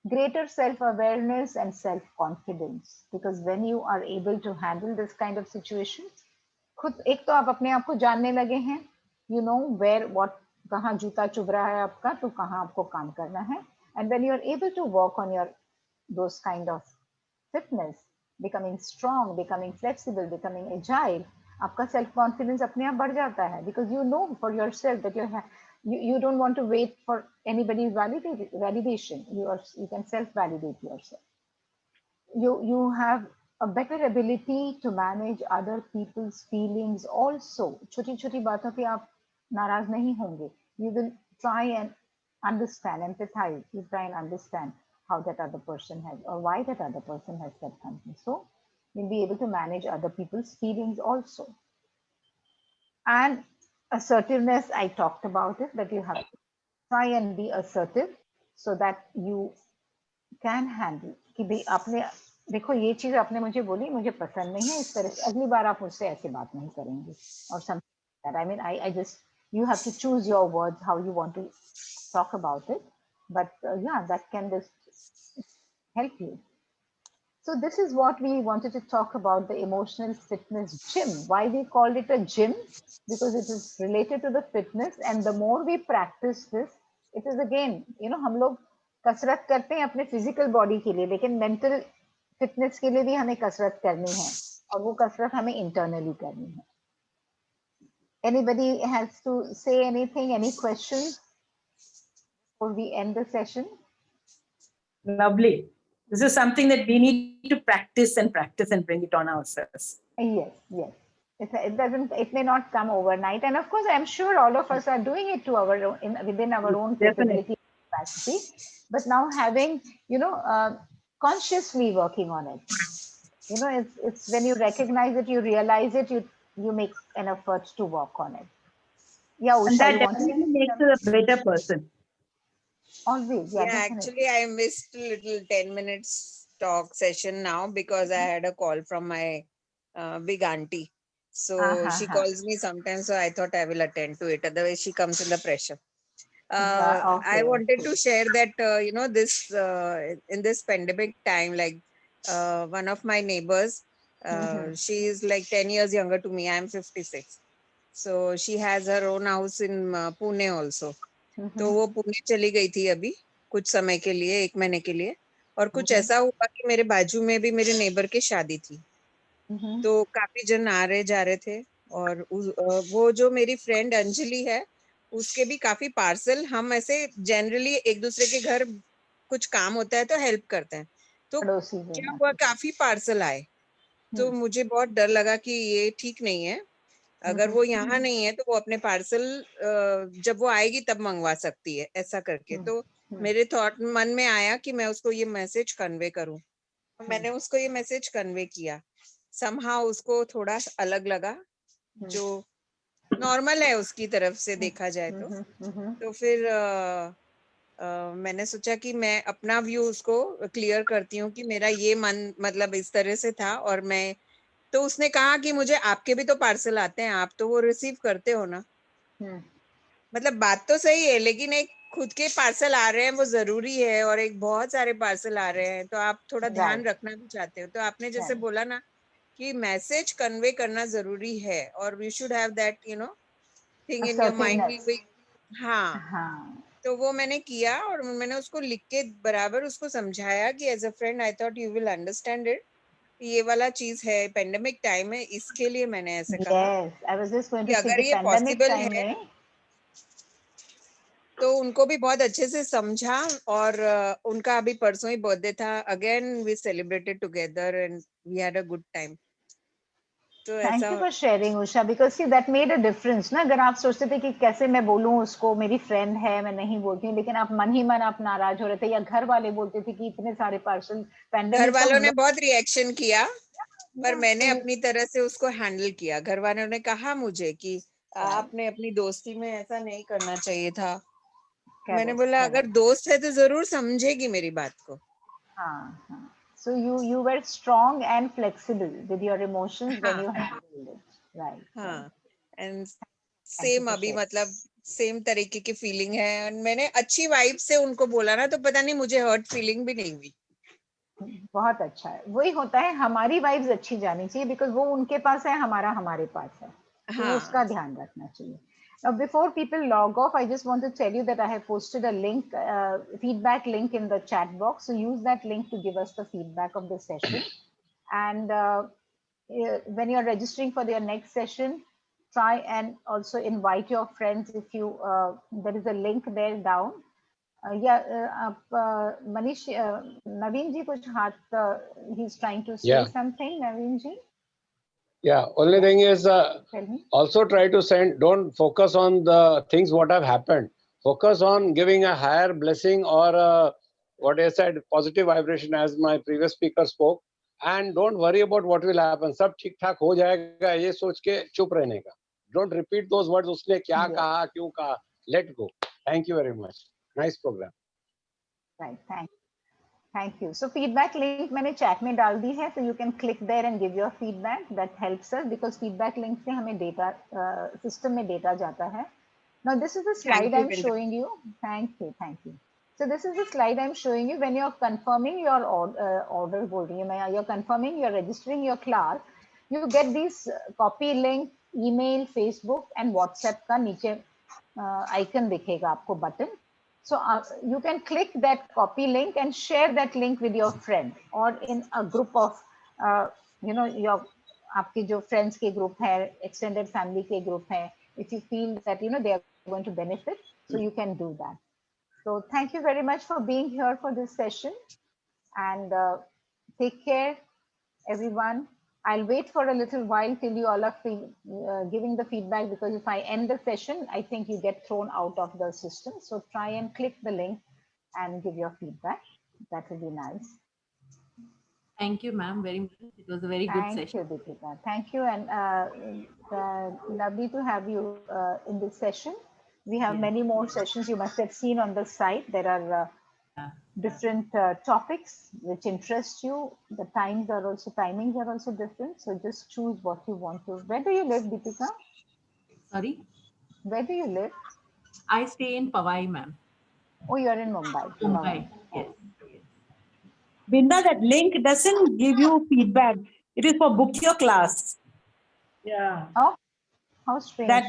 Greater self-awareness and self-confidence, because when you are able to handle this kind of situations, खुद एक तो आप अपने आप को जानने लगे हैं, you know where what, कहाँ जूता चुभ रहा है आपका, तो कहाँ आपको काम करना है. And when you are able to work on your those kind of fitness, becoming strong, becoming flexible, becoming agile, आपका self confidence अपने आप बढ़ जाता है, because you know for yourself that you don't want to wait for anybody's validation. You can self validate yourself. You have a better ability to manage other people's feelings also. छोटी छोटी बातों पे आप नाराज नहीं होंगे. You will try and understand, empathize. You try and understand how that other person has, or why that other person has said something. So you'll be able to manage other people's feelings also. And assertiveness, I talked about it, that you have to try and be assertive so that you can handle कि भाई आपने देखो ये चीज आपने मुझे बोली, मुझे पसंद नहीं है, इस तरह से अगली बार आप मुझसे ऐसे बात नहीं करेंगे, or something like that. I mean, I just, you have to choose your words how you want to talk about it, but yeah, that can just help you. So this is what we wanted to talk about, the emotional fitness gym. Why we called it a gym? Because it is related to the fitness, and the more we practice this, it is again, you know, हम लोग कसरत करते हैं अपने physical body के लिए, लेकिन mental fitness के लिए भी हमें कसरत करनी है, और वो कसरत हमें इंटरनली करनी है. Anybody has to say anything? Any questions before we end the session? Lovely. This is something that we need to practice and bring it on ourselves. Yes, yes. It doesn't. It may not come overnight, and of course, I'm sure all of us are doing it to our own, within our own Definitely. capability capacity. But now having, consciously working on it. It's when you recognize it, you realize it, you make an effort to work on it. Yeah, And Usha, that you want to say definitely makes you a better person. always? Yeah, Yeah, definitely. actually, I missed a little 10 minutes talk session now because I had a call from my big auntie. So she calls me sometimes, so I thought I will attend to it. Otherwise, she comes in the pressure. I Okay, wanted okay. to share that, this in this pandemic time, like one of my neighbors, she is like 10 years younger to me. I'm 56. So she has her own house in Pune also. तो वो पुणे चली गई थी अभी कुछ समय के लिए, 1 महीने के लिए, और कुछ ऐसा हुआ कि मेरे बाजू में भी मेरे नेबर की शादी थी, तो काफी जन आ रहे जा रहे थे, और वो जो मेरी फ्रेंड अंजलि है, उसके भी काफी पार्सल, हम ऐसे जनरली एक दूसरे के घर कुछ काम होता है तो हेल्प करते हैं, तो क्या हुआ, काफी पार्सल आए, तो मुझे बहुत डर लगा कि ये ठीक नहीं है, अगर वो यहाँ नहीं है तो वो अपने पार्सल जब वो आएगी तब मंगवा सकती है, ऐसा करके। तो मेरे थॉट मन में आया कि मैं उसको ये मैसेज कन्वे करूं, मैंने उसको ये मैसेज कन्वे किया, समहाउ उसको थोड़ा अलग लगा, जो नॉर्मल है उसकी तरफ से देखा जाए तो फिर मैंने सोचा कि मैं अपना व्यू उसको क्लियर करती हूँ कि मेरा ये मन मतलब इस तरह से था, और मैं तो उसने कहा कि मुझे आपके भी तो पार्सल आते हैं, आप तो वो रिसीव करते हो ना। मतलब बात तो सही है, लेकिन एक खुद के पार्सल आ रहे हैं वो जरूरी है, और एक बहुत सारे पार्सल आ रहे हैं तो आप थोड़ा ध्यान रखना भी चाहते हो। तो आपने जैसे बोला ना कि मैसेज कन्वे करना जरूरी है, और we should have that thing in your mind. हाँ, तो वो मैंने किया, और मैंने उसको लिख के बराबर उसको समझाया कि as a friend I thought you will understand it, ये वाला चीज है, पेंडेमिक टाइम है, इसके लिए मैंने ऐसे कहा कि अगर ये पॉसिबल है, तो उनको भी बहुत अच्छे से समझा, और उनका अभी परसों ही बर्थडे था, again we celebrated together and we had a good time. तो थैंक ऐसा you for sharing Usha, because see that made a difference ना। अगर आप सोचते थे कि कैसे मैं बोलूं उसको, मेरी फ्रेंड है मैं नहीं बोलती हूँ, लेकिन आप मन ही मन आप नाराज हो रहे थे, या घर वाले बोलते थे कि इतने सारे पार्सल घर वालों ने बहुत रिएक्शन किया, पर मैंने अपनी तरह से उसको हैंडल किया। घर वालों ने कहा मुझे कि आपने अपनी दोस्ती में ऐसा नहीं करना चाहिए था। मैंने बोला अगर दोस्त है तो जरूर समझेगी मेरी बात को। हाँ। So you were strong and flexible with your emotions when you handled it, right? हाँ, and सेम अभी मतलब सेम तरीके की फीलिंग है, और मैंने अच्छी वाइब से उनको बोला ना, तो पता नहीं मुझे हर्ट फीलिंग भी नहीं हुई। बहुत अच्छा है, वही होता है, हमारी वाइब्स अच्छी जानी चाहिए, बिकॉज वो उनके पास है, हमारा हमारे पास है, तो उसका ध्यान रखना चाहिए। Now, before people log off, I just want to tell you that I have posted a link, feedback link in the chat box. So use that link to give us the feedback of the session. And when you're registering for your next session, try and also invite your friends. If you there is a link there down. Manish, Naveen ji, kuch hath, he's trying to say something. Naveen ji. Yeah, only thing is also try to send, don't focus on the things what have happened. Focus on giving a higher blessing, or what I said, positive vibration, as my previous speaker spoke. And don't worry about what will happen. सब ठीक ठाक हो जाएगा, ये सोच के चुप रहने का. Don't repeat those words, उसने क्या कहा, क्यों कहा. Let go. Thank you very much. Nice program. Right, thank you. So feedback link मैंने chat में डाल दी है, so you can click there and give your feedback. That helps us because feedback link से हमें data system में data जाता है. Now this is the slide I'm showing you. Thank you. So this is the slide I'm showing you when you're confirming your order बोल रही हूँ मैं, you're confirming, you're registering your class. You get these copy link, email, Facebook and WhatsApp का नीचे icon दिखेगा आपको button. So you can click that copy link and share that link with your friend or in a group of, your आपके जो friends के group है, extended family के group है. If you feel that they are going to benefit, so you can do that. So thank you very much for being here for this session. and take care, everyone. I'll wait for a little while till you all are giving the feedback, because if I end the session, I think you get thrown out of the system. So try and click the link and give your feedback. That will be nice. Thank you, ma'am, very much. It was a very good session. Thank you, Deepika. Thank you, and lovely to have you in this session. We have many more sessions. You must have seen on the site. There are different topics which interest you. The timings are also different. So just choose what you want to. Where do you live, Deepika? Sorry? Where do you live? I stay in Powai, ma'am. Oh, you're in Mumbai. Mumbai, yes. Binda, that link doesn't give you feedback. It is for book your class. Yeah. Oh, how strange. That,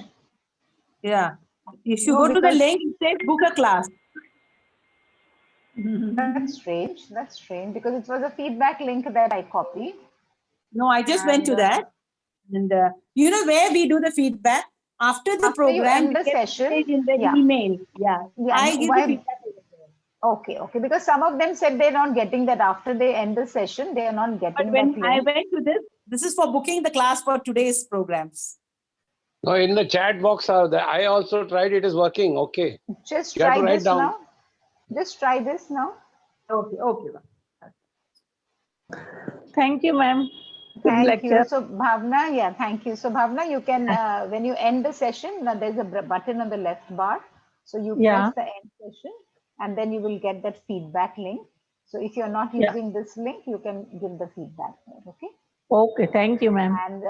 yeah. If you No, go to the because- link, it says book a class. That's strange. That's strange, because it was a feedback link that I copied. No, I just went to And, that. And you know where we do the feedback? After the After you program, end we the get session, message in the yeah. email. Yeah. Yeah, I no, give why- the feedback. Okay, because some of them said they're not getting that after they end the session, they are not But getting when that I link. went to this is for booking the class for today's programs. No, in the chat box, I also tried. It is working. Okay. Just You have try to write this down. now. Just try this now. Okay, okay. Thank you, ma'am. Thank you. So Bhavna, yeah, thank you. So Bhavna, you can, when you end the session, now there's a button on the left bar. So you Yeah. press the end session, and then you will get that feedback link. So if you're not Yeah. using this link, you can give the feedback there, okay? Okay, thank you, ma'am. And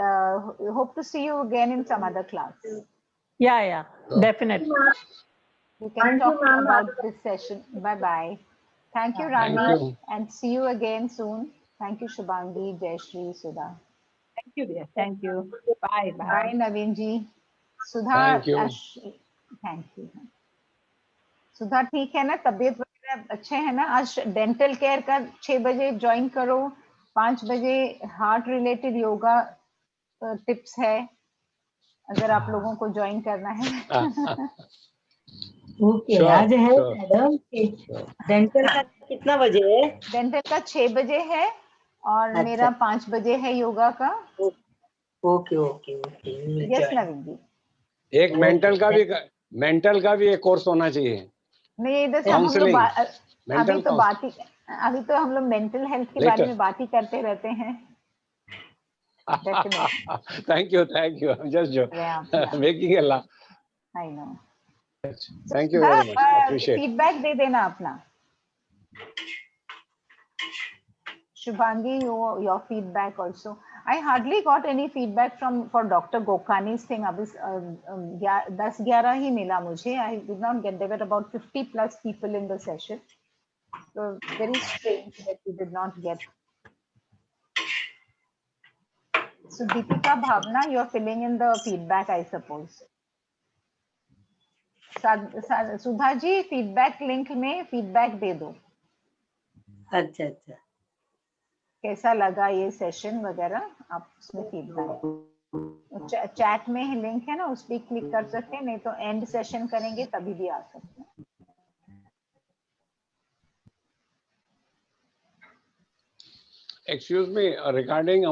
we hope to see you again in some other class. Yeah, definitely. We can talk about this session. Bye-bye. Thank you, Thank Rani, you. and see you again soon. Thank you, Shubhangi, Jayashree, Sudha. Thank you, dear. Thank you. Bye. Bye, Naveen ji. Sudha, Thank you. Thank you. सुधा ठीक है ना, तबीयत वगैरह अच्छे है ना? आज dental care का 6 बजे ज्वाइन करो, 5 बजे हार्ट रिलेटेड योगा टिप्स है, अगर आप लोगों को ज्वाइन करना है. ओके, आज है मैडम. डेंटल का कितना बजे है? डेंटल का 6 बजे है और अच्छा. मेरा 5 बजे है योगा का. Okay okay okay. यस नवीन जी. एक मेंटल का भी एक कोर्स होना चाहिए. नहीं, इधर से हम लोग अभी तो हम लोग मेंटल हेल्थ के बारे में बात ही करते रहते हैं. Thank you. I'm just making a laugh. I know. Thank you very much. Appreciate. Feedback दे देना अपना. Shubhangi, your feedback also. I hardly got any feedback for Dr. Gokhani's thing. अभी 10-11 ही मिला मुझे. I did not get. There were about 50 plus people in the session. So very strange that we did not get. So Deepika, Bhavna, you are filling in the feedback, I suppose. Sudha ji, feedback link में feedback दे दो. अच्छा. कैसा लगा ये session वगैरह, आप उसमें feedback. Chat में लिंक है ना, उस पर क्लिक कर सकते हैं, नहीं तो एंड सेशन करेंगे तभी भी आ सकते हैं. Excuse me, regarding